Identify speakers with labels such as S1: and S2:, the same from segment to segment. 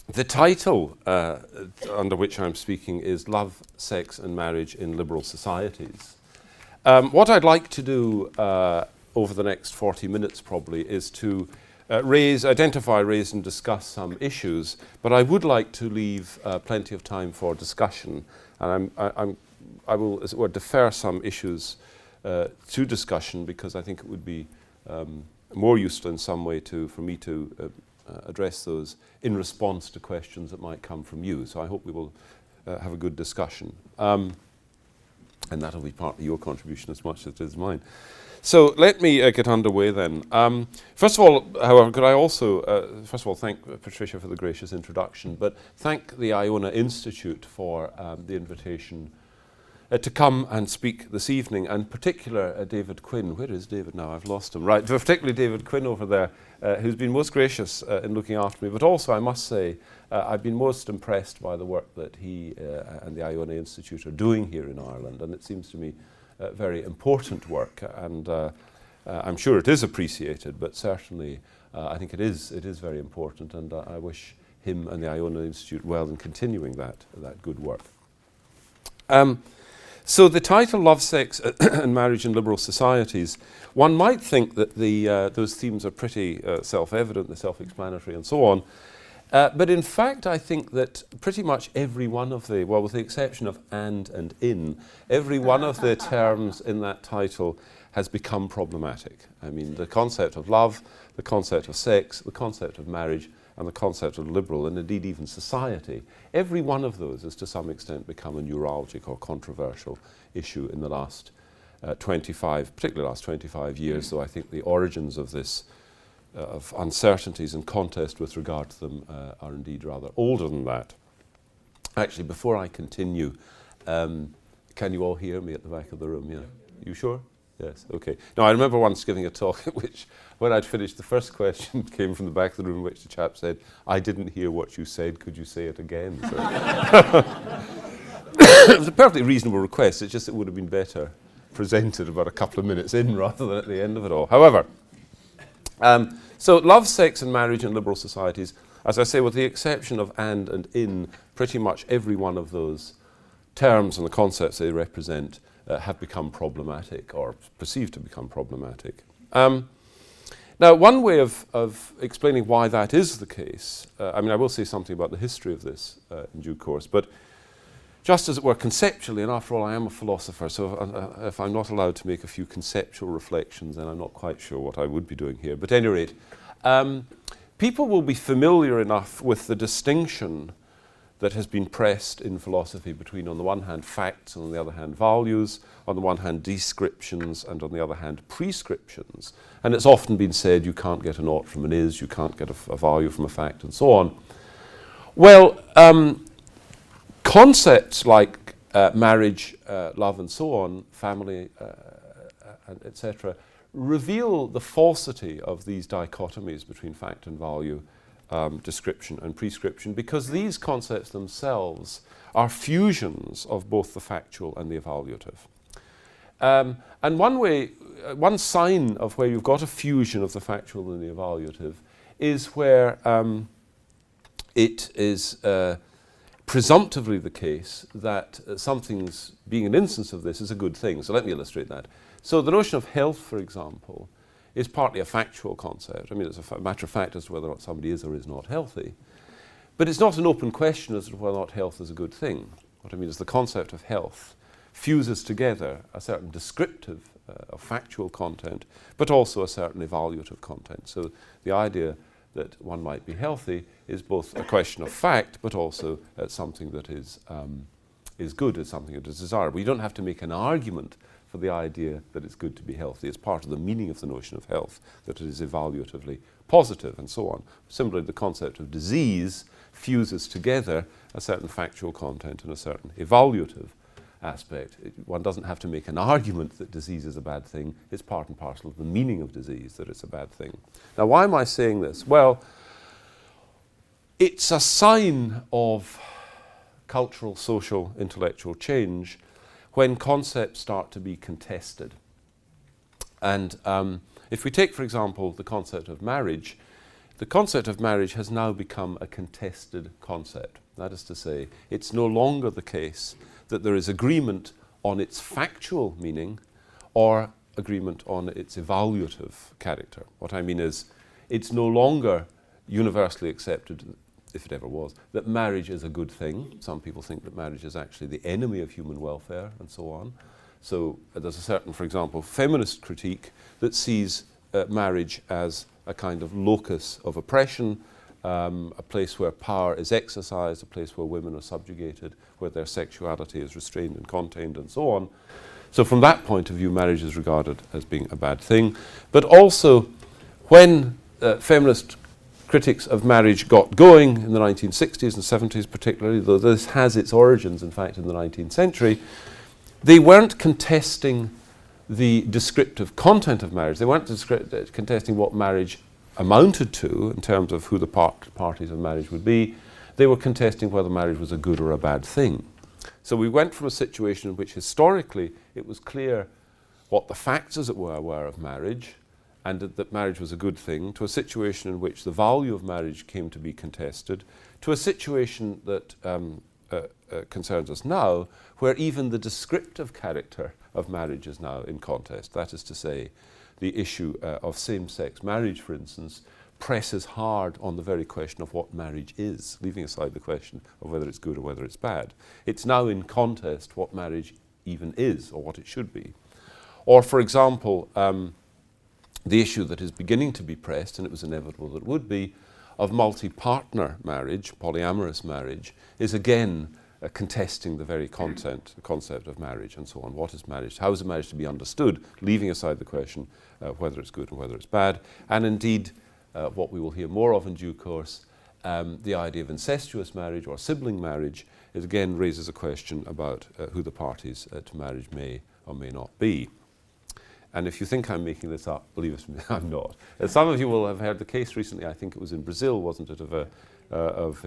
S1: The title under which I'm speaking is Love, Sex and Marriage in Liberal Societies. What I'd like to do over the next 40 minutes probably is to identify, raise and discuss some issues, but I would like to leave plenty of time for discussion, and I will, as it were, defer some issues to discussion because I think it would be more useful in some way for me to address those in response to questions that might come from you. So I hope we will have a good discussion. And that'll be partly your contribution as much as it is mine. So let me get underway then. First of all, however, could I also, first of all, thank Patricia for the gracious introduction, but thank the Iona Institute for the invitation to come and speak this evening, and particular David Quinn. Where is David now? I've lost him. Right, particularly David Quinn over there, who's been most gracious in looking after me. But also, I must say, I've been most impressed by the work that he and the Iona Institute are doing here in Ireland, and it seems to me very important work, and I'm sure it is appreciated, but certainly I think it is very important, and I wish him and the Iona Institute well in continuing that good work. So the title, Love, Sex and Marriage in Liberal Societies, one might think that those themes are pretty self-evident, they're self-explanatory and so on. But in fact, I think that pretty much every one of well, with the exception of and in, every one of the terms in that title has become problematic. I mean, the concept of love, the concept of sex, the concept of marriage, and the concept of liberal, and indeed even society, every one of those has to some extent become a neuralgic or controversial issue in the last particularly last 25 years, though I think the origins of this, of uncertainties and contest with regard to them are indeed rather older than that. Actually, before I continue, can you all hear me at the back of the room? Yeah. You sure? Yes, okay. Now, I remember once giving a talk at which, when I'd finished, the first question came from the back of the room in which the chap said, "I didn't hear what you said, could you say it again?" So it was a perfectly reasonable request, it's just it would have been better presented about a couple of minutes in rather than at the end of it all. However, so love, sex and marriage in liberal societies, as I say, with the exception of and in, pretty much every one of those terms and the concepts they represent have become problematic or perceived to become problematic. Now, one way of explaining why that is the case, I mean, I will say something about the history of this in due course, but just as it were conceptually, and after all I am a philosopher, so if I'm not allowed to make a few conceptual reflections, then I'm not quite sure what I would be doing here. But at any rate, people will be familiar enough with the distinction that has been pressed in philosophy between, on the one hand, facts, and on the other hand, values, on the one hand, descriptions, and on the other hand, prescriptions. And it's often been said you can't get an ought from an is, you can't get a value from a fact, and so on. Well, concepts like marriage, love, and so on, family, etc., reveal the falsity of these dichotomies between fact and value, description and prescription, because these concepts themselves are fusions of both the factual and the evaluative. And one sign of where you've got a fusion of the factual and the evaluative is where it is presumptively the case that something's being an instance of this is a good thing. So let me illustrate that. So the notion of health, for example, is partly a factual concept. I mean, it's a matter of fact as to whether or not somebody is or is not healthy. But it's not an open question as to whether or not health is a good thing. What I mean is the concept of health fuses together a certain descriptive or factual content, but also a certain evaluative content. So the idea that one might be healthy is both a question of fact, but also something that is good, is something that is desirable. You don't have to make an argument for the idea that it's good to be healthy. It's part of the meaning of the notion of health, that it is evaluatively positive and so on. Similarly, the concept of disease fuses together a certain factual content and a certain evaluative aspect. One doesn't have to make an argument that disease is a bad thing. It's part and parcel of the meaning of disease that it's a bad thing. Now, why am I saying this? Well, it's a sign of cultural, social, intellectual change when concepts start to be contested. And if we take, for example, the concept of marriage, the concept of marriage has now become a contested concept. That is to say, it's no longer the case that there is agreement on its factual meaning or agreement on its evaluative character. What I mean is, it's no longer universally accepted, if it ever was, that marriage is a good thing. Some people think that marriage is actually the enemy of human welfare and so on. So there's a certain, for example, feminist critique that sees marriage as a kind of locus of oppression, a place where power is exercised, a place where women are subjugated, where their sexuality is restrained and contained and so on. So from that point of view, marriage is regarded as being a bad thing. But also, when feminist critics of marriage got going in the 1960s and 70s particularly, though this has its origins, in fact, in the 19th century, they weren't contesting the descriptive content of marriage. They weren't contesting what marriage amounted to in terms of who the parties of marriage would be. They were contesting whether marriage was a good or a bad thing. So we went from a situation in which historically it was clear what the facts, as it were of marriage, and that marriage was a good thing, to a situation in which the value of marriage came to be contested, to a situation that concerns us now, where even the descriptive character of marriage is now in contest. That is to say, the issue of same-sex marriage, for instance, presses hard on the very question of what marriage is, leaving aside the question of whether it's good or whether it's bad. It's now in contest what marriage even is, or what it should be. Or, for example, the issue that is beginning to be pressed, and it was inevitable that it would be, of multi-partner marriage, polyamorous marriage, is again contesting the very concept of marriage and so on. What is marriage? How is marriage to be understood? Leaving aside the question whether it's good and whether it's bad. And indeed, what we will hear more of in due course, the idea of incestuous marriage or sibling marriage, it again raises a question about who the parties to marriage may or may not be. And if you think I'm making this up, believe it, I'm not. Some of you will have heard the case recently, I think it was in Brazil, wasn't it, of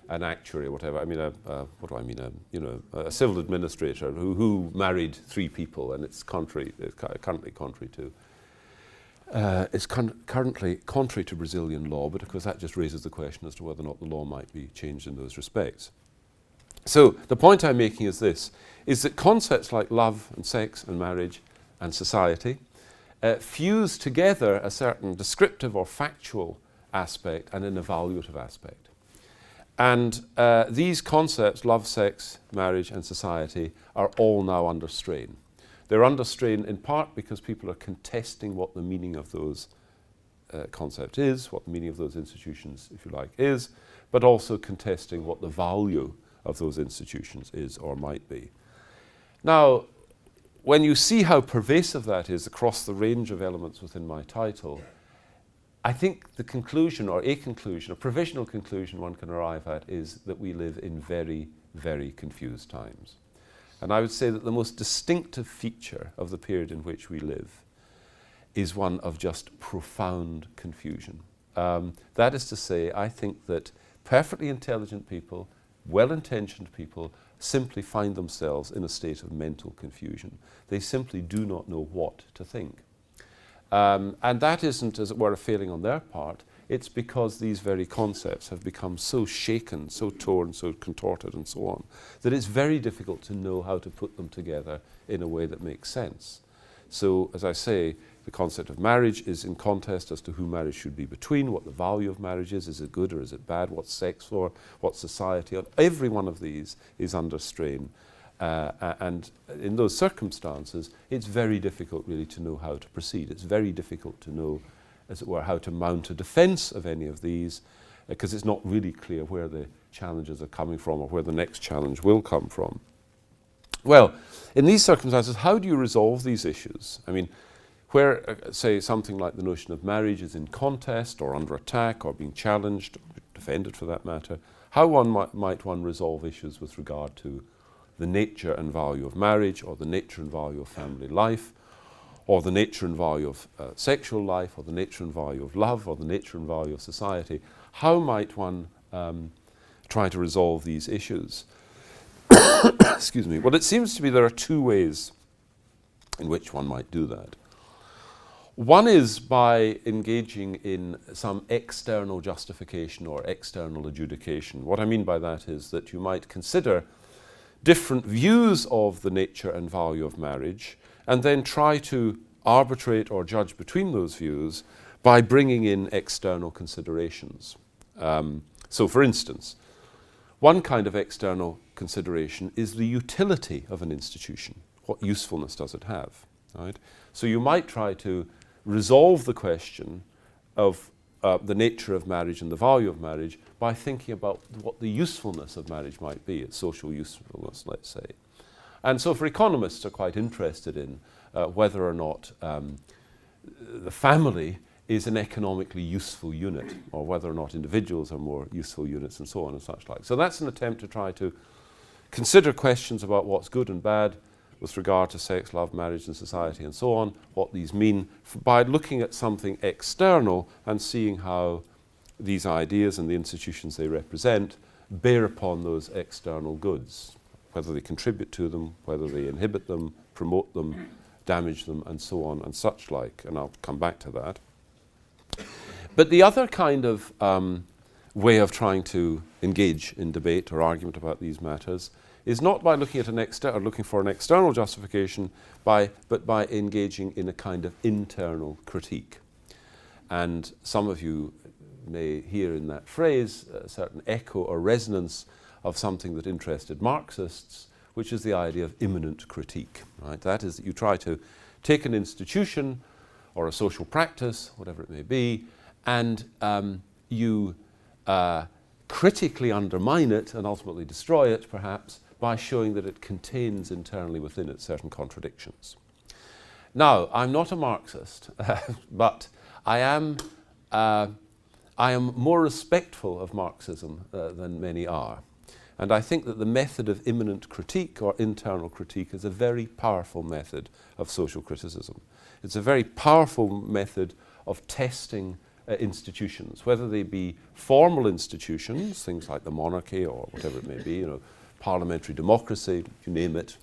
S1: an actuary or whatever. I mean, what do I mean? A civil administrator who married 3 people, and it's currently contrary to. It's currently contrary to Brazilian law, but of course that just raises the question as to whether or not the law might be changed in those respects. So the point I'm making is this, is that concepts like love and sex and marriage and society fuse together a certain descriptive or factual aspect and an evaluative aspect. And these concepts, love, sex, marriage and society, are all now under strain. They're under strain in part because people are contesting what the meaning of those concepts is, what the meaning of those institutions, if you like, is, but also contesting what the value of those institutions is or might be. Now, when you see how pervasive that is across the range of elements within my title, I think the conclusion, or a conclusion, a provisional conclusion one can arrive at, is that we live in very, very confused times. And I would say that the most distinctive feature of the period in which we live is one of just profound confusion. That is to say, I think that perfectly intelligent people, well-intentioned people, simply find themselves in a state of mental confusion. They simply do not know what to think. And that isn't, as it were, a failing on their part. It's because these very concepts have become so shaken, so torn, so contorted and so on, that it's very difficult to know how to put them together in a way that makes sense. So, as I say, the concept of marriage is in contest as to who marriage should be between, what the value of marriage is it good or is it bad, what's sex for, what's society. Every one of these is under strain. And in those circumstances, it's very difficult really to know how to proceed. It's very difficult to know, as it were, how to mount a defense of any of these, because it's not really clear where the challenges are coming from or where the next challenge will come from. Well, in these circumstances, how do you resolve these issues? I mean, where, say, something like the notion of marriage is in contest or under attack or being challenged, defended for that matter, how might one resolve issues with regard to the nature and value of marriage, or the nature and value of family life, or the nature and value of sexual life, or the nature and value of love, or the nature and value of society? How might one try to resolve these issues? Excuse me. Well, it seems to me there are 2 ways in which one might do that. One is by engaging in some external justification or external adjudication. What I mean by that is that you might consider different views of the nature and value of marriage and then try to arbitrate or judge between those views by bringing in external considerations. So for instance, one kind of external consideration is the utility of an institution. What usefulness does it have? Right? So you might try to resolve the question of the nature of marriage and the value of marriage by thinking about what the usefulness of marriage might be, its social usefulness, let's say. And so for economists are quite interested in whether or not the family is an economically useful unit, or whether or not individuals are more useful units, and so on and such like. So that's an attempt to try to consider questions about what's good and bad with regard to sex, love, marriage, and society, and so on, what these mean, by looking at something external and seeing how these ideas and the institutions they represent bear upon those external goods, whether they contribute to them, whether they inhibit them, promote them, damage them, and so on and such like, and I'll come back to that. But the other kind of way of trying to engage in debate or argument about these matters is not by looking at looking for an external justification, but by engaging in a kind of internal critique. And some of you may hear in that phrase a certain echo or resonance of something that interested Marxists, which is the idea of immanent critique. Right? That is, that you try to take an institution or a social practice, whatever it may be, and you critically undermine it and ultimately destroy it, perhaps, by showing that it contains internally within it certain contradictions. Now, I'm not a Marxist, but I am more respectful of Marxism than many are. And I think that the method of immanent critique or internal critique is a very powerful method of social criticism. It's a very powerful method of testing institutions, whether they be formal institutions, things like the monarchy or whatever it may be, parliamentary democracy, you name it,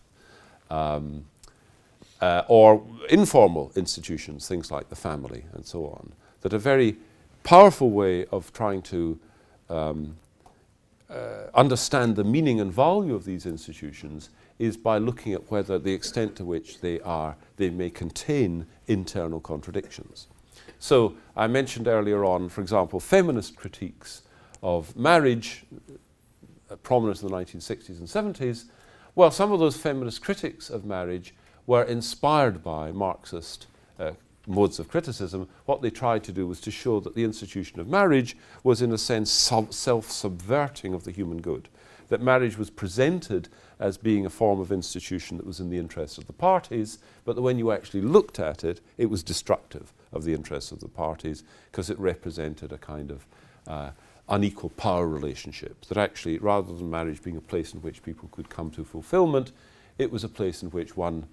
S1: or informal institutions, things like the family and so on, that a very powerful way of trying to understand the meaning and value of these institutions is by looking at whether the extent to which they may contain internal contradictions. So I mentioned earlier on, for example, feminist critiques of marriage, prominent in the 1960s and 70s. Well, some of those feminist critics of marriage were inspired by Marxist modes of criticism. What they tried to do was to show that the institution of marriage was, in a sense, self-subverting of the human good, that marriage was presented as being a form of institution that was in the interest of the parties, but that when you actually looked at it, it was destructive of the interests of the parties because it represented a kind of unequal power relationship, that actually, rather than marriage being a place in which people could come to fulfillment, it was a place in which one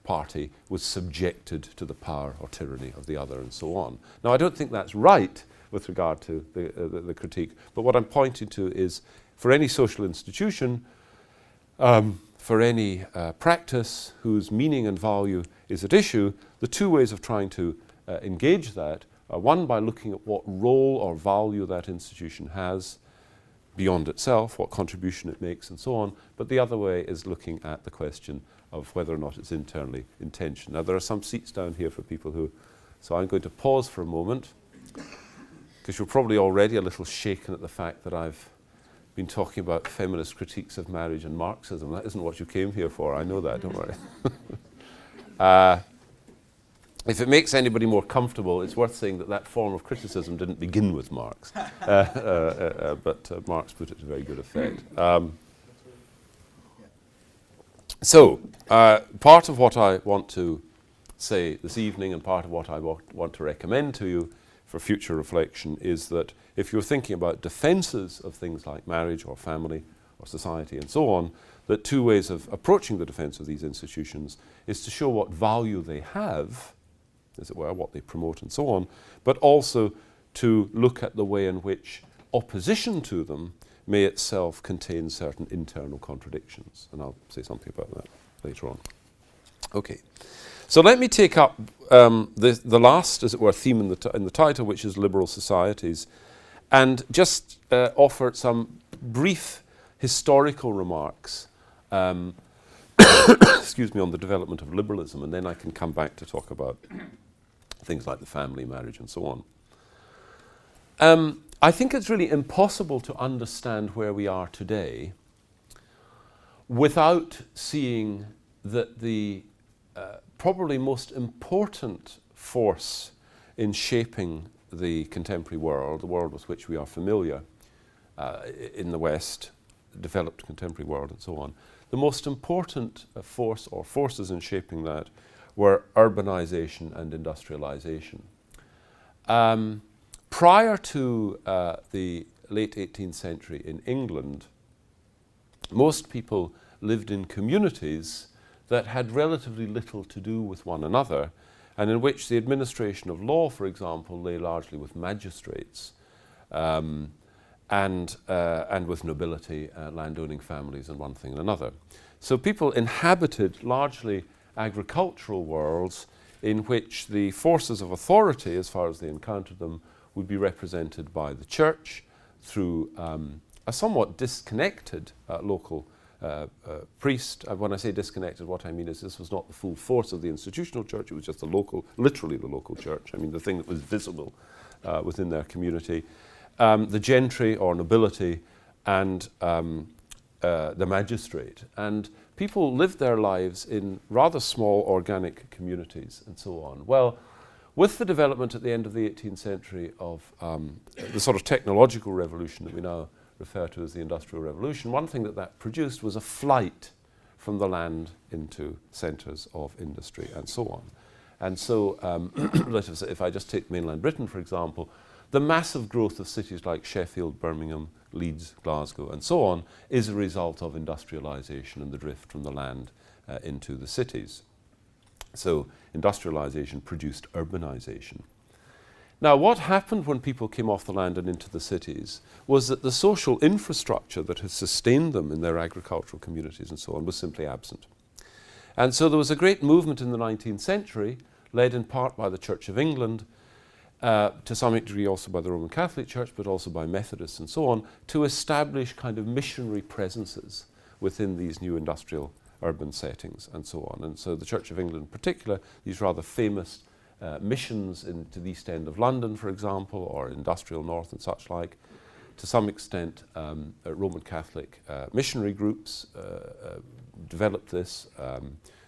S1: party was subjected to the power or tyranny of the other, and so on. Now, I don't think that's right with regard to the critique, but what I'm pointing to is, for any social institution, for any practice whose meaning and value is at issue, the two ways of trying to engage that are, one, by looking at what role or value that institution has beyond itself, what contribution it makes, and so on, but the other way is looking at the question of whether or not it's internally intentioned. Now, there are some seats down here for people who, so I'm going to pause for a moment, because you're probably already a little shaken at the fact that I've been talking about feminist critiques of marriage and Marxism. That isn't what you came here for, I know that, don't worry. If it makes anybody more comfortable, it's worth saying that that form of criticism didn't begin with Marx, but Marx put it to very good effect. So, part of what I want to say this evening and part of what I want to recommend to you for future reflection is that if you're thinking about defences of things like marriage or family or society and so on, that two ways of approaching the defence of these institutions is to show what value they have, as it were, what they promote and so on, but also to look at the way in which opposition to them may itself contain certain internal contradictions. And I'll say something about that later on. Okay, so let me take up the last, as it were, theme in the title, which is liberal societies, and just offer some brief historical remarks excuse me, on the development of liberalism, and then I can come back to talk about things like the family, marriage, and so on. I think it's really impossible to understand where we are today without seeing that the probably most important force in shaping the contemporary world, the world with which we are familiar in the West, developed contemporary world, and so on, the most important force or forces in shaping that were urbanization and industrialization. Prior to the late 18th century in England, most people lived in communities that had relatively little to do with one another, and in which the administration of law, for example, lay largely with magistrates and with nobility, landowning families, and one thing and another. So people inhabited largely agricultural worlds in which the forces of authority, as far as they encountered them, would be represented by the church through a somewhat disconnected local priest. When I say disconnected, what I mean is this was not the full force of the institutional church, it was just the local, literally the local church. I mean, the thing that was visible within their community. The gentry or nobility and the magistrate. And people lived their lives in rather small organic communities and so on. Well, with the development at the end of the 18th century of the sort of technological revolution that we now refer to as the Industrial Revolution, one thing that produced was a flight from the land into centres of industry and so on. And so, if I just take mainland Britain, for example, the massive growth of cities like Sheffield, Birmingham, Leeds, Glasgow, and so on is a result of industrialisation and the drift from the land into the cities. So industrialisation produced urbanisation. Now, what happened when people came off the land and into the cities was that the social infrastructure that had sustained them in their agricultural communities and so on was simply absent. And so there was a great movement in the 19th century, led in part by the Church of England, to some degree also by the Roman Catholic Church, but also by Methodists and so on, to establish kind of missionary presences within these new industrial urban settings and so on. And so the Church of England in particular, these rather famous missions into the East End of London, for example, or Industrial North and such like, to some extent Roman Catholic missionary groups developed this,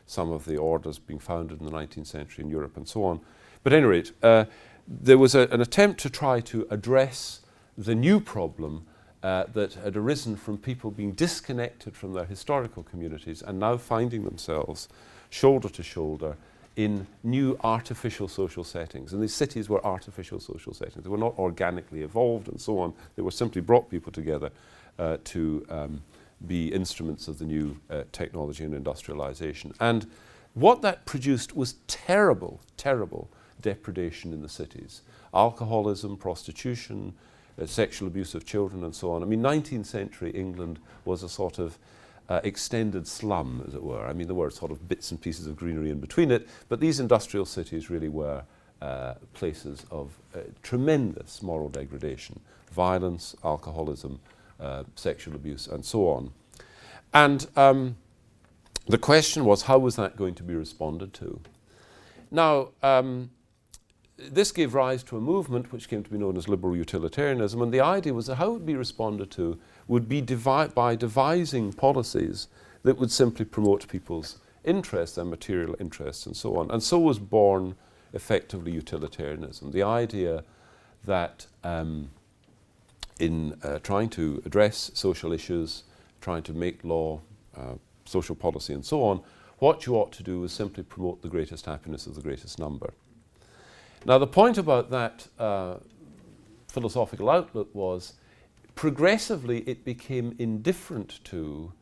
S1: some of the orders being founded in the 19th century in Europe and so on. But at any rate, there was an attempt to try to address the new problem that had arisen from people being disconnected from their historical communities and now finding themselves shoulder to shoulder in new artificial social settings. And these cities were artificial social settings. They were not organically evolved and so on. They were simply brought people together to be instruments of the new technology and industrialization. And what that produced was terrible, terrible depredation in the cities. Alcoholism, prostitution, sexual abuse of children and so on. I mean, 19th century England was a sort of extended slum, as it were. I mean, there were sort of bits and pieces of greenery in between it, but these industrial cities really were places of tremendous moral degradation, violence, alcoholism, sexual abuse, and so on. And the question was, how was that going to be responded to? Now, this gave rise to a movement which came to be known as liberal utilitarianism, and the idea was that how it would be responded to would be by devising policies that would simply promote people's interests, their material interests, and so on. And so was born effectively utilitarianism, the idea that in trying to address social issues, trying to make law, social policy, and so on, what you ought to do is simply promote the greatest happiness of the greatest number. Now, the point about that philosophical outlook was progressively it became indifferent to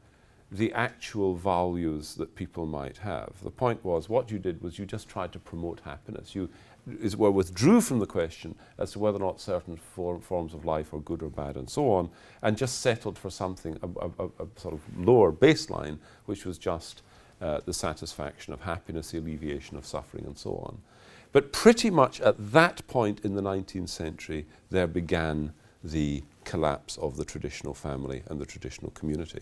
S1: the actual values that people might have. The point was, what you did was you just tried to promote happiness. You withdrew from the question as to whether or not certain forms of life are good or bad and so on, and just settled for something, a sort of lower baseline, which was just the satisfaction of happiness, the alleviation of suffering, and so on. But pretty much at that point in the 19th century, there began the collapse of the traditional family and the traditional community.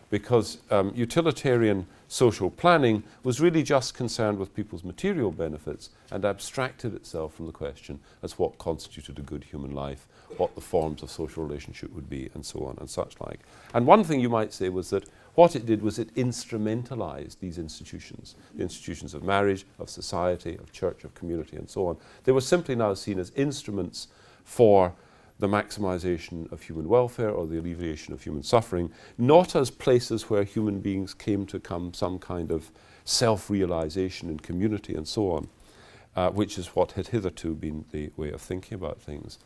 S1: Because utilitarian social planning was really just concerned with people's material benefits and abstracted itself from the question as what constituted a good human life, what the forms of social relationship would be, and so on and such like. And one thing you might say was that what it did was it instrumentalized these institutions, the institutions of marriage, of society, of church, of community, and so on. They were simply now seen as instruments for the maximization of human welfare or the alleviation of human suffering, not as places where human beings came to come some kind of self-realization in community and so on, which is what had hitherto been the way of thinking about things.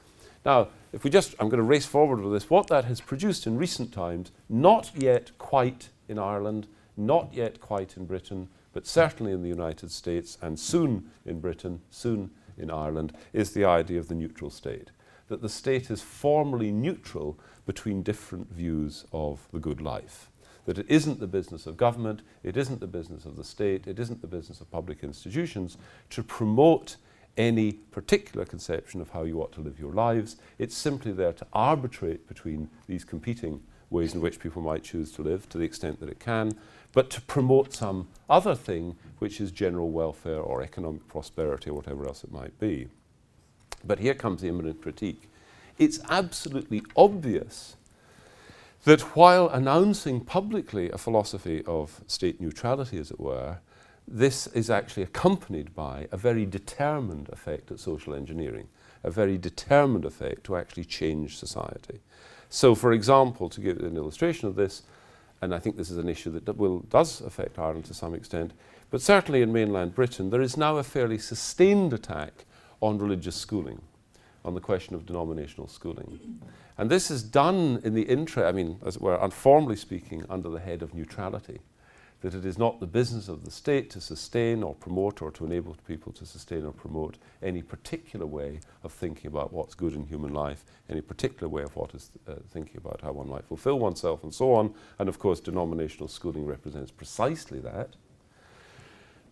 S1: Now, if we just, I'm going to race forward with this, what that has produced in recent times, not yet quite in Ireland, not yet quite in Britain, but certainly in the United States and soon in Britain, soon in Ireland, is the idea of the neutral state. That the state is formally neutral between different views of the good life. That it isn't the business of government, it isn't the business of the state, it isn't the business of public institutions to promote any particular conception of how you ought to live your lives. It's simply there to arbitrate between these competing ways in which people might choose to live to the extent that it can, but to promote some other thing which is general welfare or economic prosperity or whatever else it might be. But here comes the imminent critique. It's absolutely obvious that while announcing publicly a philosophy of state neutrality, as it were, this is actually accompanied by a very determined effect at social engineering, a very determined effect to actually change society. So, for example, to give an illustration of this, and I think this is an issue that does affect Ireland to some extent, but certainly in mainland Britain, there is now a fairly sustained attack on religious schooling, on the question of denominational schooling. And this is done in the interest, I mean, as it were, informally speaking, under the head of neutrality, that it is not the business of the state to sustain or promote or to enable people to sustain or promote any particular way of thinking about what's good in human life, any particular way of what is thinking about how one might fulfill oneself and so on. And of course, denominational schooling represents precisely that.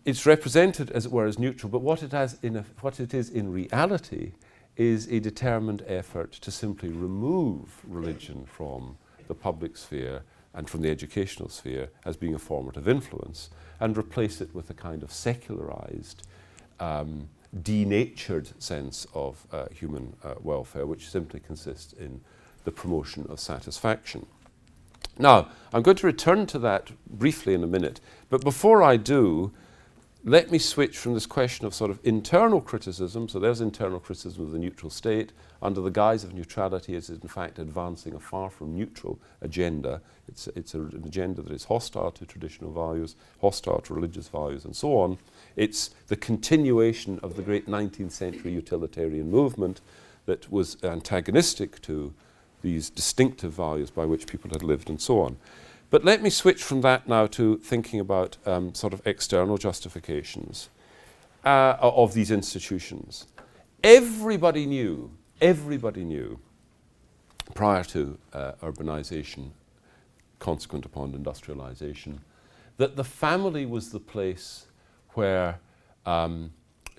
S1: It's represented, as it were, as neutral, but what it is in reality is a determined effort to simply remove religion from the public sphere and from the educational sphere as being a formative influence and replace it with a kind of secularized, denatured sense of human welfare, which simply consists in the promotion of satisfaction. Now, I'm going to return to that briefly in a minute, but before I do, let me switch from this question of sort of internal criticism, so there's internal criticism of the neutral state, under the guise of neutrality is in fact advancing a far from neutral agenda. It's an agenda that is hostile to traditional values, hostile to religious values, and so on. It's the continuation of the great 19th century utilitarian movement that was antagonistic to these distinctive values by which people had lived, and so on. But let me switch from that now to thinking about sort of external justifications of these institutions. Everybody knew prior to urbanization, consequent upon industrialization, that the family was the place where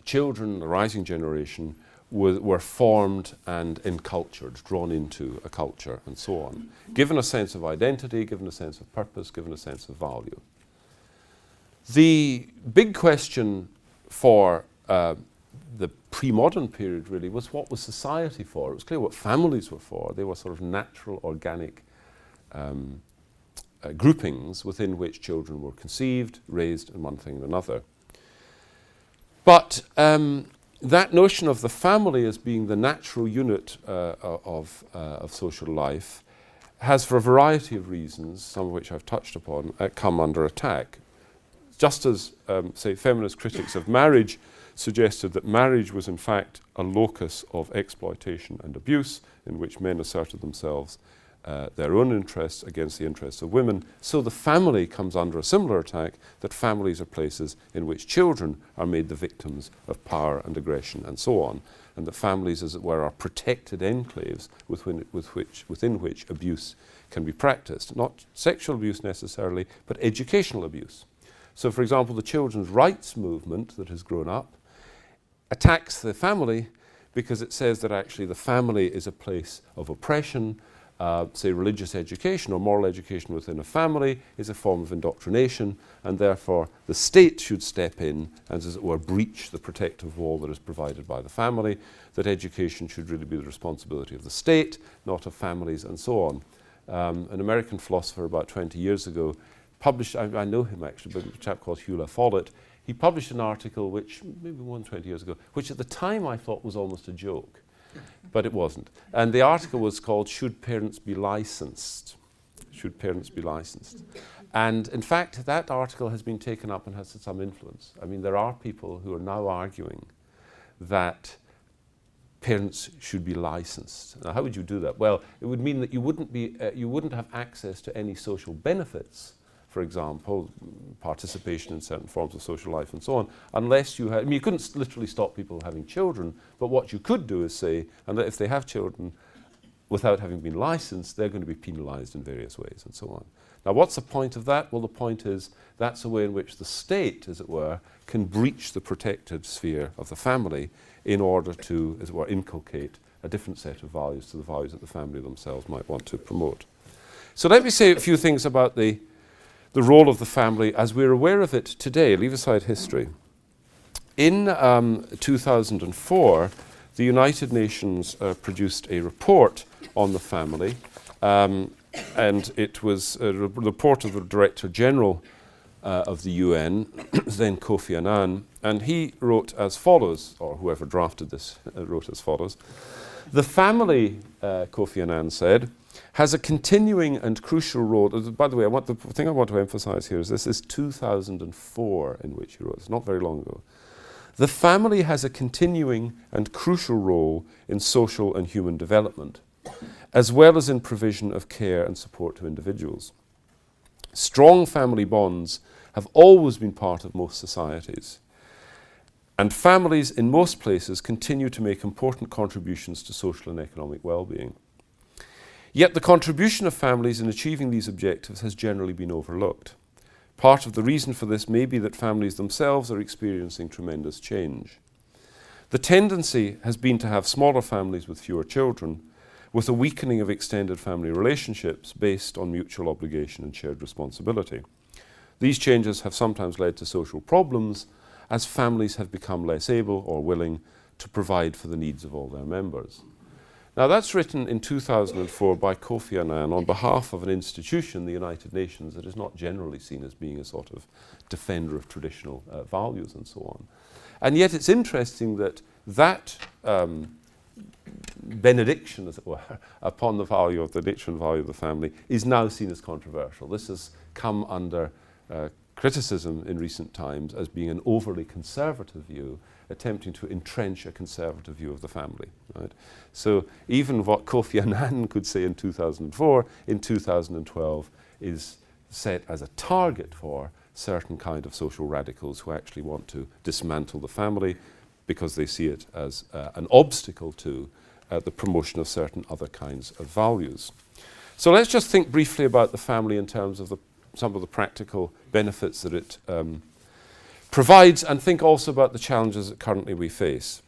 S1: children, the rising generation, were formed and encultured, drawn into a culture and so on, given a sense of identity, given a sense of purpose, given a sense of value. The big question for the pre-modern period really was what was society for? It was clear what families were for. They were sort of natural, organic groupings within which children were conceived, raised, and one thing and another. But that notion of the family as being the natural unit of social life has, for a variety of reasons, some of which I've touched upon, come under attack. Just as, say, feminist critics of marriage suggested that marriage was in fact a locus of exploitation and abuse in which men asserted themselves their own interests against the interests of women, so the family comes under a similar attack, that families are places in which children are made the victims of power and aggression and so on, and that families, as it were, are protected enclaves within which abuse can be practiced. Not sexual abuse necessarily, but educational abuse. So, for example, the children's rights movement that has grown up attacks the family because it says that actually the family is a place of oppression. Say religious education or moral education within a family is a form of indoctrination, and therefore the state should step in and, as it were, breach the protective wall that is provided by the family, that education should really be the responsibility of the state, not of families, and so on. An American philosopher about 20 years ago published, I know him actually, but a chap called Hugh Follett, he published an article which, maybe 20 years ago, which at the time I thought was almost a joke. But it wasn't. And the article was called "Should Parents Be Licensed?" Should Parents Be Licensed? And in fact, that article has been taken up and has some influence. I mean, there are people who are now arguing that parents should be licensed. Now, how would you do that? Well, it would mean that you wouldn't have access to any social benefits, for example, participation in certain forms of social life and so on, unless you had, I mean, you couldn't literally stop people having children, but what you could do is say, and that if they have children without having been licensed, they're going to be penalized in various ways and so on. Now, what's the point of that? Well, the point is that's a way in which the state, as it were, can breach the protected sphere of the family in order to, as it were, inculcate a different set of values to the values that the family themselves might want to promote. So let me say a few things about the role of the family as we're aware of it today. Leave aside history. In 2004, the United Nations produced a report on the family, and it was a report of the Director General of the UN, then Kofi Annan, and he wrote as follows, or whoever drafted this wrote as follows. The family, Kofi Annan said, has a continuing and crucial role. By the way, the thing I want to emphasize here is this is 2004 in which he wrote. It's not very long ago. The family has a continuing and crucial role in social and human development, as well as in provision of care and support to individuals. Strong family bonds have always been part of most societies, and families in most places continue to make important contributions to social and economic well-being. Yet the contribution of families in achieving these objectives has generally been overlooked. Part of the reason for this may be that families themselves are experiencing tremendous change. The tendency has been to have smaller families with fewer children, with a weakening of extended family relationships based on mutual obligation and shared responsibility. These changes have sometimes led to social problems as families have become less able or willing to provide for the needs of all their members. Now, that's written in 2004 by Kofi Annan on behalf of an institution, the United Nations, that is not generally seen as being a sort of defender of traditional values and so on. And yet it's interesting that that benediction, as it were, upon the value of the nature and value of the family is now seen as controversial. This has come under criticism in recent times as being an overly conservative view, attempting to entrench a conservative view of the family. Right? So even what Kofi Annan could say in 2004, in 2012 is set as a target for certain kind of social radicals who actually want to dismantle the family because they see it as an obstacle to the promotion of certain other kinds of values. So let's just think briefly about the family in terms of some of the practical benefits that it provides, and think also about the challenges that currently we face.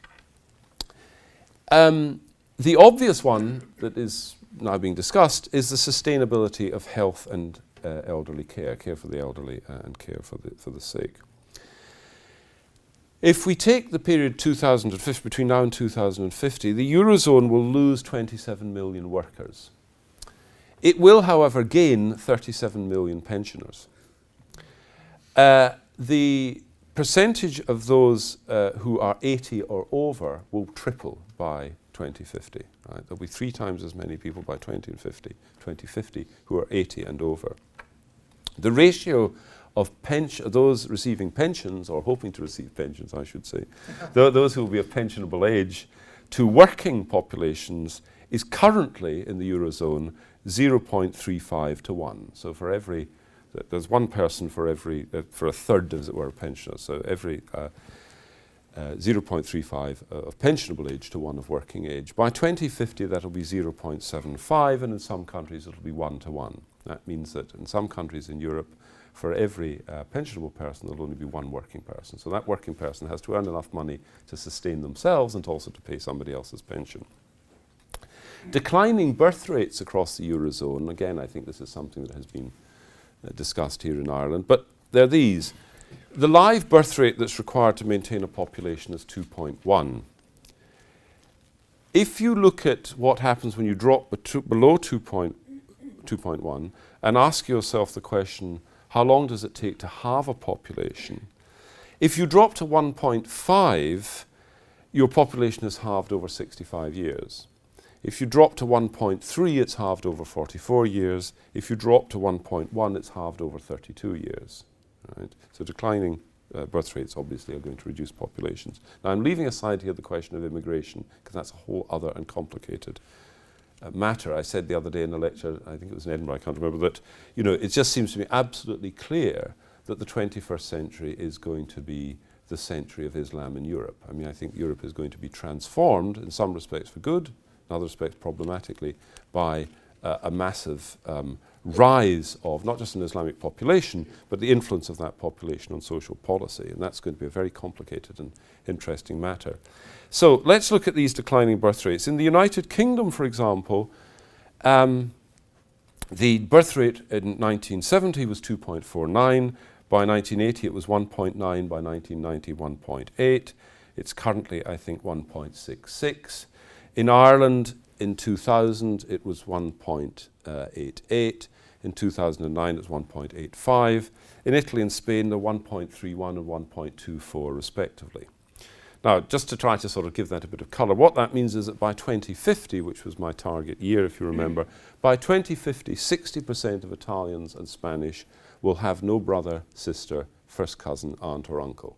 S1: The obvious one that is now being discussed is the sustainability of health and elderly care for the elderly and care for the sick. If we take the period 2050, between now and 2050, the Eurozone will lose 27 million workers. It will, however, gain 37 million pensioners. The percentage of those who are 80 or over will triple by 2050. Right? There'll be 3 times as many people by 2050 who are 80 and over. The ratio of those receiving pensions, or hoping to receive pensions, I should say, those who will be of pensionable age, to working populations is currently in the Eurozone 0.35 to 1. So for there's one person for a third, as it were, of pensioners. So every 0.35 of pensionable age to 1 of working age. By 2050, that'll be 0.75, and in some countries it'll be 1 to 1. That means that in some countries in Europe, for every pensionable person, there'll only be one working person. So that working person has to earn enough money to sustain themselves and also to pay somebody else's pension. Declining birth rates across the Eurozone. Again, I think this is something that has been discussed here in Ireland, but they're these. The live birth rate that's required to maintain a population is 2.1. If you look at what happens when you drop below 2.1 and ask yourself the question, how long does it take to halve a population? If you drop to 1.5, your population is halved over 65 years. If you drop to 1.3, it's halved over 44 years. If you drop to 1.1, it's halved over 32 years. Right? So declining birth rates obviously are going to reduce populations. Now I'm leaving aside here the question of immigration because that's a whole other and complicated matter. I said the other day in a lecture, I think it was in Edinburgh, I can't remember, that it just seems to me absolutely clear that the 21st century is going to be the century of Islam in Europe. I mean, I think Europe is going to be transformed in some respects for good, in other respects problematically, by a massive rise of not just an Islamic population, but the influence of that population on social policy. And that's going to be a very complicated and interesting matter. So let's look at these declining birth rates. In the United Kingdom, for example, the birth rate in 1970 was 2.49. By 1980, it was 1.9. By 1990, 1.8. It's currently, I think, 1.66. In Ireland, in 2000, it was 1.88. In 2009, it was 1.85. In Italy and Spain, they're 1.31 and 1.24, respectively. Now, just to try to sort of give that a bit of colour, what that means is that by 2050, which was my target year, if you remember, by 2050, 60% of Italians and Spanish will have no brother, sister, first cousin, aunt or uncle.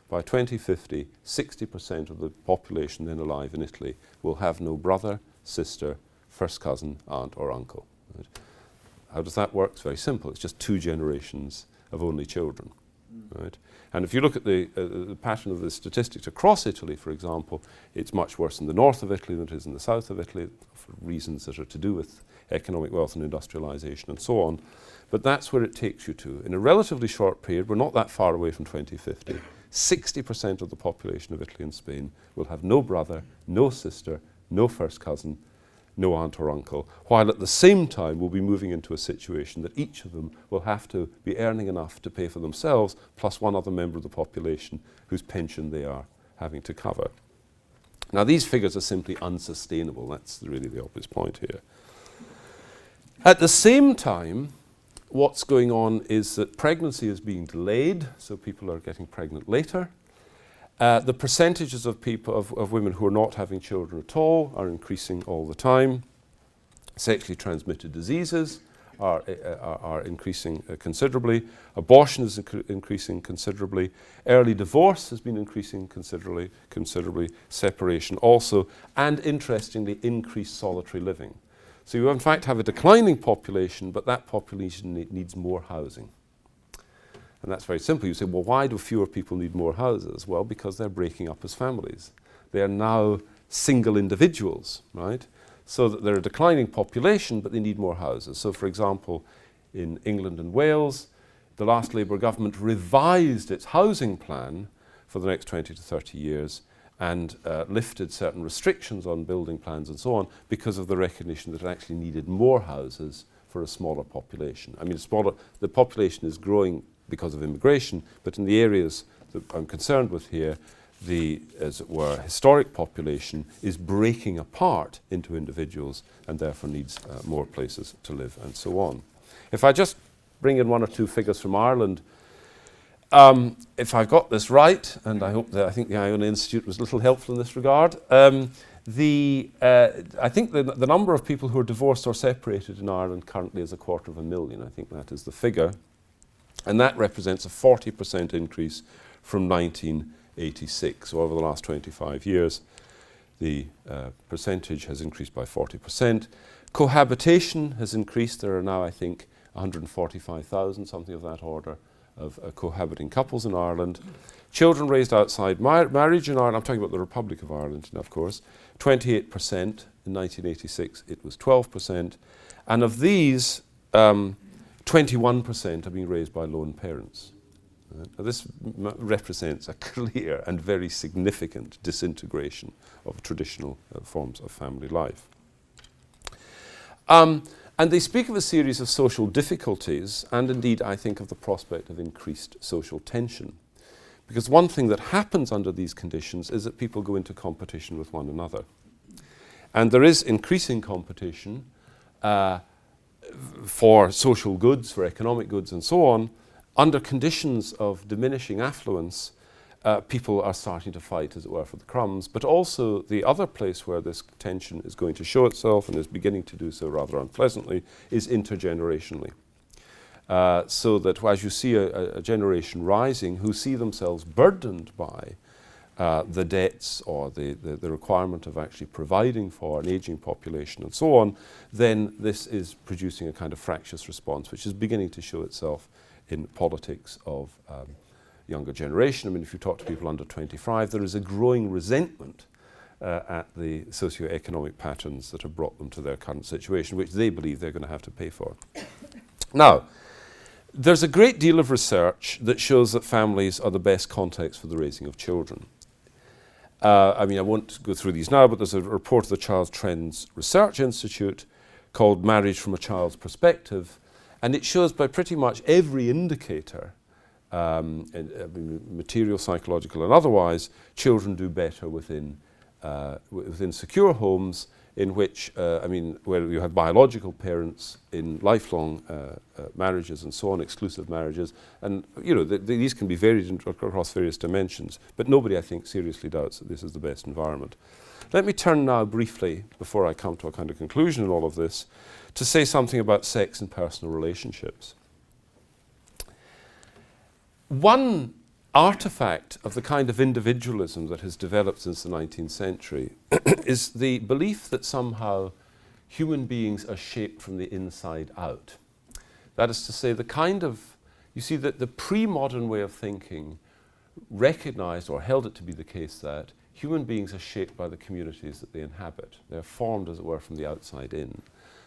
S1: By 2050, 60% of the population then alive in Italy will have no brother, sister, first cousin, aunt or uncle. Right? How does that work? It's very simple. It's just 2 generations of only children. Right? And if you look at the pattern of the statistics across Italy, for example, it's much worse in the north of Italy than it is in the south of Italy for reasons that are to do with economic wealth and industrialization and so on. But that's where it takes you to. In a relatively short period, we're not that far away from 2050, 60% of the population of Italy and Spain will have no brother, no sister, no first cousin, no aunt or uncle, while at the same time we'll be moving into a situation that each of them will have to be earning enough to pay for themselves, plus one other member of the population whose pension they are having to cover. Now these figures are simply unsustainable. That's really the obvious point here. At the same time, what's going on is that pregnancy is being delayed, so people are getting pregnant later. The percentages of people, of women who are not having children at all are increasing all the time. Sexually transmitted diseases are increasing considerably. Abortion is increasing considerably. Early divorce has been increasing considerably. Separation also, and interestingly, increased solitary living. So you in fact have a declining population, but that population needs more housing. And that's very simple. You say, well, why do fewer people need more houses? Well, because they're breaking up as families. They are now single individuals, right? So that they're a declining population, but they need more houses. So, for example, in England and Wales, the last Labour government revised its housing plan for the next 20 to 30 years and lifted certain restrictions on building plans and so on because of the recognition that it actually needed more houses for a smaller population. I mean, the population is growing because of immigration, but in the areas that I'm concerned with here, the, as it were, historic population is breaking apart into individuals and therefore needs more places to live and so on. If I just bring in 1 or 2 figures from Ireland, if I've got this right, and I think the Iona Institute was a little helpful in this regard, I think the number of people who are divorced or separated in Ireland currently is 250,000. I think that is the figure. And that represents a 40% increase from 1986. So over the last 25 years, the percentage has increased by 40%. Cohabitation has increased. There are now, I think, 145,000, something of that order, of cohabiting couples in Ireland. Children raised outside marriage in Ireland, I'm talking about the Republic of Ireland, of course, 28%. In 1986, it was 12%. And of these, 21% are being raised by lone parents. Now this represents a clear and very significant disintegration of traditional forms of family life. And they speak of a series of social difficulties, and indeed I think of the prospect of increased social tension. Because one thing that happens under these conditions is that people go into competition with one another. And there is increasing competition for social goods, for economic goods and so on. Under conditions of diminishing affluence, people are starting to fight, as it were, for the crumbs. But also the other place where this tension is going to show itself, and is beginning to do so rather unpleasantly, is intergenerationally. So that as you see a generation rising who see themselves burdened by the debts or the requirement of actually providing for an aging population and so on, then this is producing a kind of fractious response, which is beginning to show itself in politics of younger generation. I mean, if you talk to people under 25, there is a growing resentment at the socio-economic patterns that have brought them to their current situation, which they believe they're going to have to pay for. Now, there's a great deal of research that shows that families are the best context for the raising of children. I mean, I won't go through these now, but there's a report of the Child Trends Research Institute called Marriage from a Child's Perspective, and it shows by pretty much every indicator, material, psychological and otherwise, children do better within secure homes in which, where you have biological parents in lifelong marriages and so on, exclusive marriages, and these can be varied across various dimensions, but nobody, I think, seriously doubts that this is the best environment. Let me turn now briefly, before I come to a kind of conclusion in all of this, to say something about sex and personal relationships. One artifact of the kind of individualism that has developed since the 19th century is the belief that somehow human beings are shaped from the inside out. That is to say, that the pre-modern way of thinking recognized or held it to be the case that human beings are shaped by the communities that they inhabit. They're formed, as it were, from the outside in.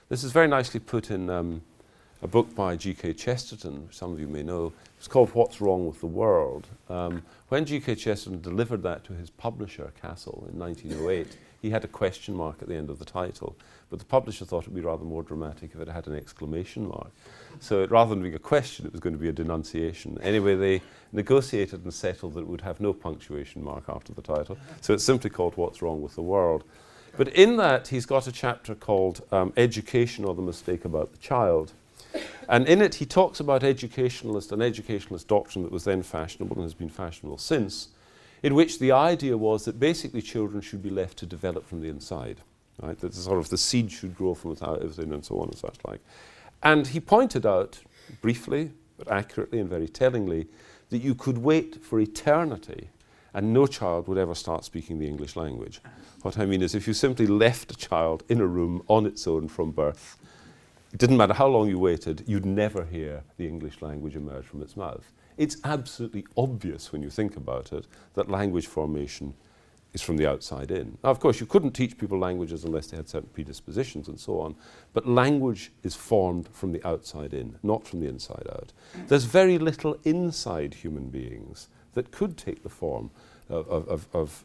S1: This is very nicely put in a book by G.K. Chesterton, which some of you may know. It's called What's Wrong with the World. When G.K. Chesterton delivered that to his publisher, Cassell, in 1908, he had a question mark at the end of the title, but the publisher thought it would be rather more dramatic if it had an exclamation mark. So rather than being a question, it was going to be a denunciation. Anyway, they negotiated and settled that it would have no punctuation mark after the title, so it's simply called What's Wrong with the World. But in that, he's got a chapter called Education or the Mistake About the Child. And in it, he talks about an educationalist doctrine that was then fashionable and has been fashionable since, in which the idea was that basically children should be left to develop from the inside, right? That the seed should grow from within and so on and such like. And he pointed out, briefly, but accurately and very tellingly, that you could wait for eternity and no child would ever start speaking the English language. What I mean is, if you simply left a child in a room on its own from birth, it didn't matter how long you waited, you'd never hear the English language emerge from its mouth. It's absolutely obvious when you think about it that language formation is from the outside in. Now, of course, you couldn't teach people languages unless they had certain predispositions and so on, but language is formed from the outside in, not from the inside out. There's very little inside human beings that could take the form of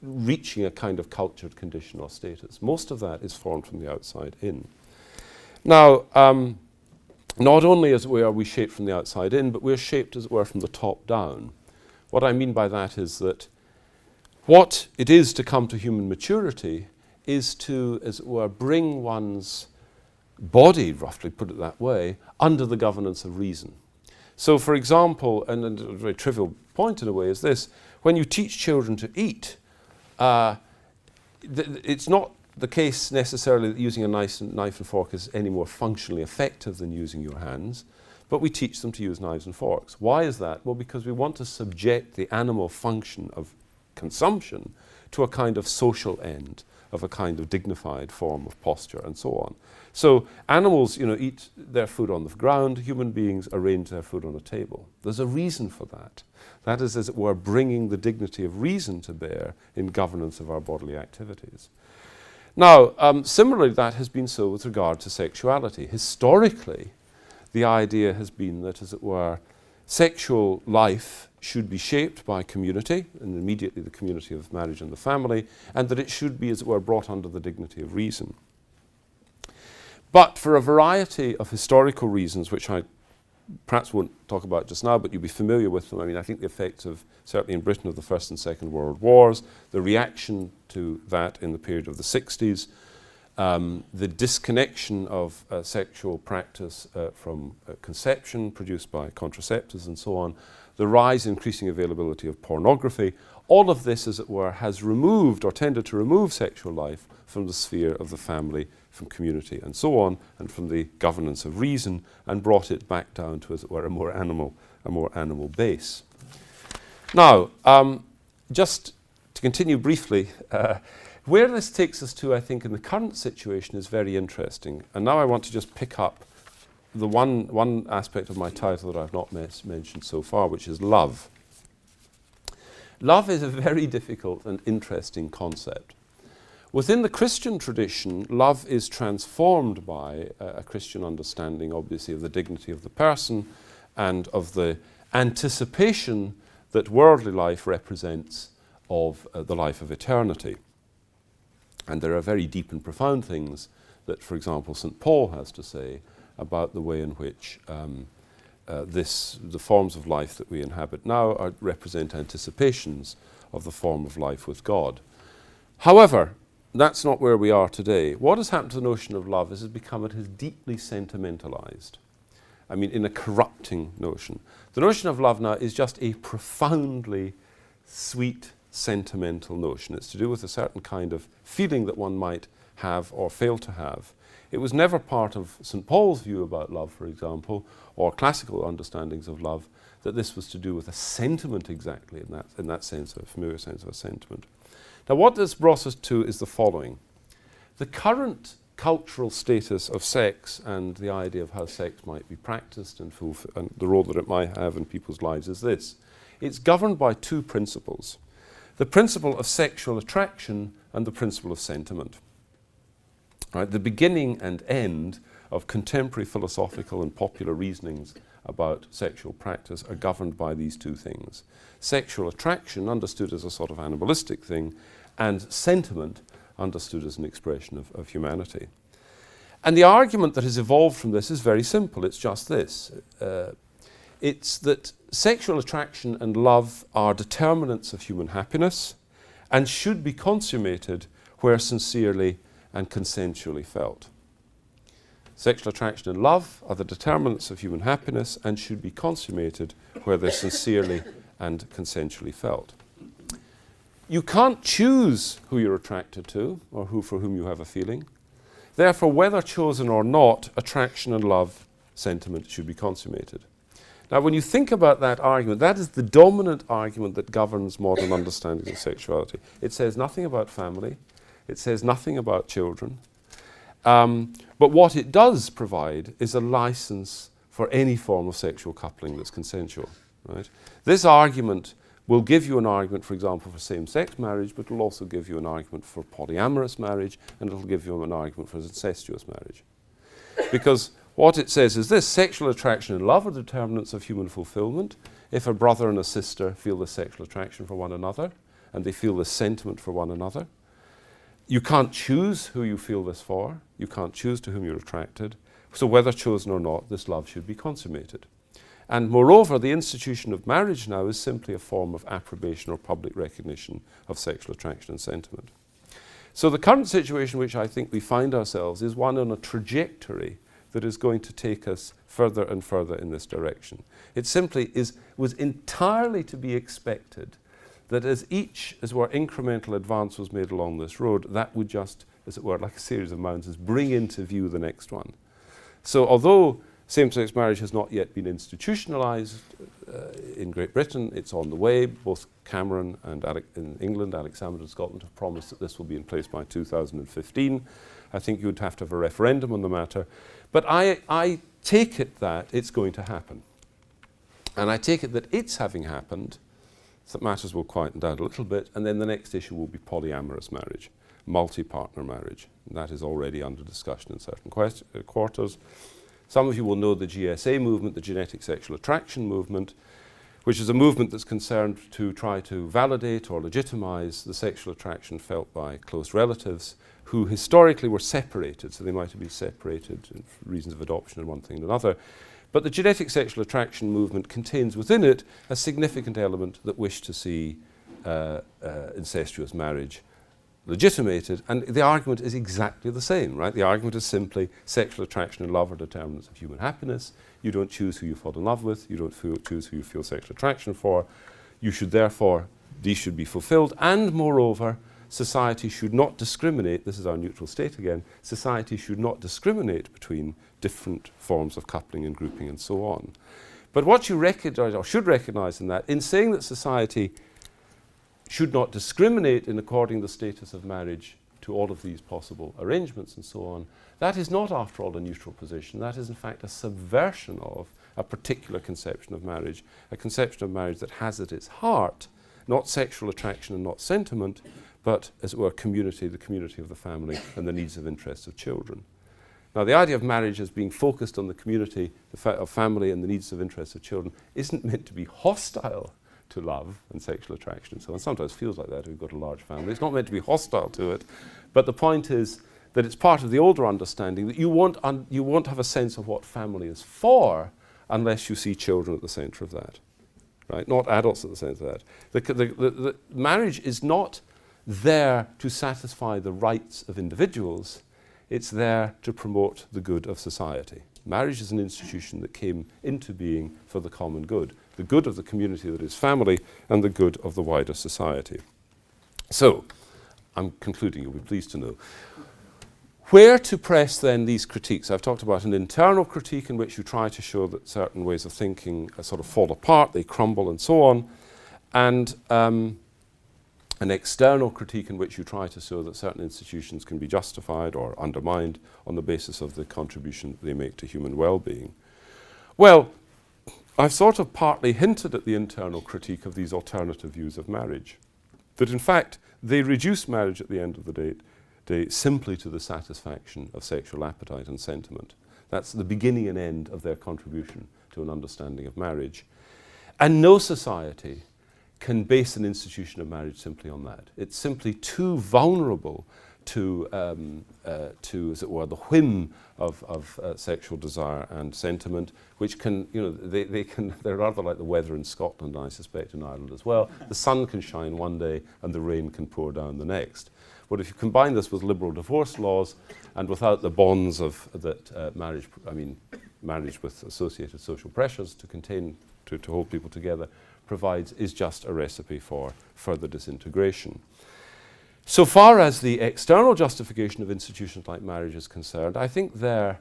S1: reaching a kind of cultured condition or status. Most of that is formed from the outside in. Now, not only as are we shaped from the outside in, but we're shaped, as it were, from the top down. What I mean by that is that what it is to come to human maturity is to, as it were, bring one's body, roughly put it that way, under the governance of reason. So, for example, and a very trivial point in a way is this: when you teach children to eat, it's not the case necessarily that using a knife and fork is any more functionally effective than using your hands, but we teach them to use knives and forks. Why is that? Well, because we want to subject the animal function of consumption to a kind of social end, of a kind of dignified form of posture and so on. So animals, eat their food on the ground. Human beings arrange their food on a table. There's a reason for that. That is, as it were, bringing the dignity of reason to bear in governance of our bodily activities. Now, similarly, that has been so with regard to sexuality. Historically, the idea has been that, as it were, sexual life should be shaped by community, and immediately the community of marriage and the family, and that it should be, as it were, brought under the dignity of reason. But for a variety of historical reasons, which I perhaps won't talk about just now, but you'll be familiar with them. I mean, I think the effects of, certainly in Britain, of the First and Second World Wars, the reaction to that in the period of the 60s, the disconnection of sexual practice from conception produced by contraceptives and so on, the rise in increasing availability of pornography, all of this, as it were, has removed or tended to remove sexual life from the sphere of the family, from community and so on, and from the governance of reason, and brought it back down to, as it were, a more animal base. Now, just to continue briefly, where this takes us to, I think, in the current situation is very interesting. And now I want to just pick up the one aspect of my title that I've not mentioned so far, which is love. Love is a very difficult and interesting concept. Within the Christian tradition, love is transformed by a Christian understanding, obviously, of the dignity of the person and of the anticipation that worldly life represents of the life of eternity. And there are very deep and profound things that, for example, St. Paul has to say about the way in which the forms of life that we inhabit now represent anticipations of the form of life with God. However, that's not where we are today. What has happened to the notion of love is it has deeply sentimentalized. I mean, in a corrupting notion. The notion of love now is just a profoundly sweet, sentimental notion. It's to do with a certain kind of feeling that one might have or fail to have. It was never part of St. Paul's view about love, for example, or classical understandings of love, that this was to do with a sentiment exactly in that sense, a familiar sense of a sentiment. Now, what this brought us to is the following. The current cultural status of sex and the idea of how sex might be practiced and the role that it might have in people's lives is this. It's governed by two principles. The principle of sexual attraction and the principle of sentiment. Right? The beginning and end of contemporary philosophical and popular reasonings about sexual practice are governed by these two things. Sexual attraction, understood as a sort of animalistic thing, and sentiment, understood as an expression of humanity. And the argument that has evolved from this is very simple. It's just this. It's that sexual attraction and love are determinants of human happiness and should be consummated where sincerely and consensually felt. Sexual attraction and love are the determinants of human happiness and should be consummated where they're sincerely and consensually felt. You can't choose who you're attracted to or for whom you have a feeling. Therefore, whether chosen or not, attraction and love sentiment should be consummated. Now, when you think about that argument, that is the dominant argument that governs modern understandings of sexuality. It says nothing about family. It says nothing about children. But what it does provide is a license for any form of sexual coupling that's consensual. Right? This argument will give you an argument, for example, for same-sex marriage, but it will also give you an argument for polyamorous marriage, and it will give you an argument for incestuous marriage. Because what it says is this: sexual attraction and love are determinants of human fulfillment. If a brother and a sister feel the sexual attraction for one another, and they feel the sentiment for one another, you can't choose who you feel this for. You can't choose to whom you're attracted. So whether chosen or not, this love should be consummated. And moreover, the institution of marriage now is simply a form of approbation or public recognition of sexual attraction and sentiment. So the current situation which I think we find ourselves is one on a trajectory that is going to take us further and further in this direction. It simply was entirely to be expected that as incremental advance was made along this road, that would just, as it were, like a series of mountains, bring into view the next one. So although same-sex marriage has not yet been institutionalized in Great Britain, it's on the way. Both Cameron and in England, Alex Salmond in Scotland have promised that this will be in place by 2015. I think you would have to have a referendum on the matter. But I take it that it's going to happen. And I take it that it's having happened, so that matters will quieten down a little bit, and then the next issue will be polyamorous marriage, multi-partner marriage. And that is already under discussion in certain quarters. Some of you will know the GSA movement, the genetic sexual attraction movement, which is a movement that's concerned to try to validate or legitimize the sexual attraction felt by close relatives who historically were separated, so they might have been separated for reasons of adoption and one thing and another. But the genetic sexual attraction movement contains within it a significant element that wished to see incestuous marriage legitimated, and the argument is exactly the same, right? The argument is simply sexual attraction and love are determinants of human happiness. You don't choose who you fall in love with. You don't choose who you feel sexual attraction for. You should therefore, these should be fulfilled, and moreover, society should not discriminate, this is our neutral state again, society should not discriminate between different forms of coupling and grouping and so on. But what you recognize, or should recognize in that, in saying that society should not discriminate in according the status of marriage to all of these possible arrangements and so on, that is not, after all, a neutral position. That is, in fact, a subversion of a particular conception of marriage, a conception of marriage that has at its heart not sexual attraction and not sentiment, but, as it were, community, the community of the family and the needs and interests of children. Now, the idea of marriage as being focused on the community of family and the needs of interests of children isn't meant to be hostile to love and sexual attraction and so on. Sometimes feels like that if you've got a large family. It's not meant to be hostile to it, but the point is that it's part of the older understanding that you won't have a sense of what family is for unless you see children at the centre of that, right? Not adults at the centre of that. The marriage is not there to satisfy the rights of individuals. It's there to promote the good of society. Marriage is an institution that came into being for the common good of the community that is family, and the good of the wider society. So, I'm concluding, you'll be pleased to know. Where to press then these critiques? I've talked about an internal critique in which you try to show that certain ways of thinking sort of fall apart, they crumble and so on, and an external critique in which you try to show that certain institutions can be justified or undermined on the basis of the contribution they make to human well-being. Well, I've sort of partly hinted at the internal critique of these alternative views of marriage, that in fact they reduce marriage at the end of the day simply to the satisfaction of sexual appetite and sentiment. That's the beginning and end of their contribution to an understanding of marriage. And no society can base an institution of marriage simply on that. It's simply too vulnerable to, as it were, the whim of sexual desire and sentiment, which can, they're rather like the weather in Scotland, I suspect, in Ireland as well. The sun can shine one day and the rain can pour down the next. But if you combine this with liberal divorce laws and without the bonds of marriage with associated social pressures to hold people together, is just a recipe for further disintegration. So far as the external justification of institutions like marriage is concerned, I think there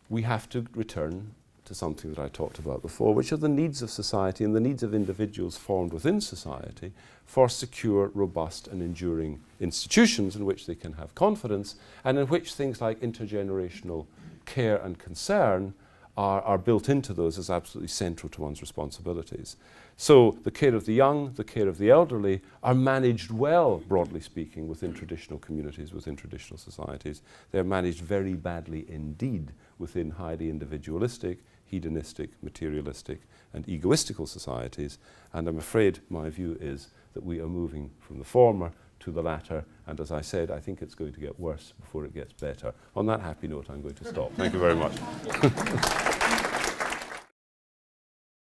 S1: we have to return to something that I talked about before, which are the needs of society and the needs of individuals formed within society for secure, robust and enduring institutions in which they can have confidence and in which things like intergenerational care and concern are built into those as absolutely central to one's responsibilities. So the care of the young, the care of the elderly are managed well, broadly speaking, within traditional communities, within traditional societies. They're managed very badly indeed within highly individualistic, hedonistic, materialistic and egoistical societies. And I'm afraid my view is that we are moving from the former to the latter. And as I said, I think it's going to get worse before it gets better. On that happy note, I'm going to stop. Thank you very much.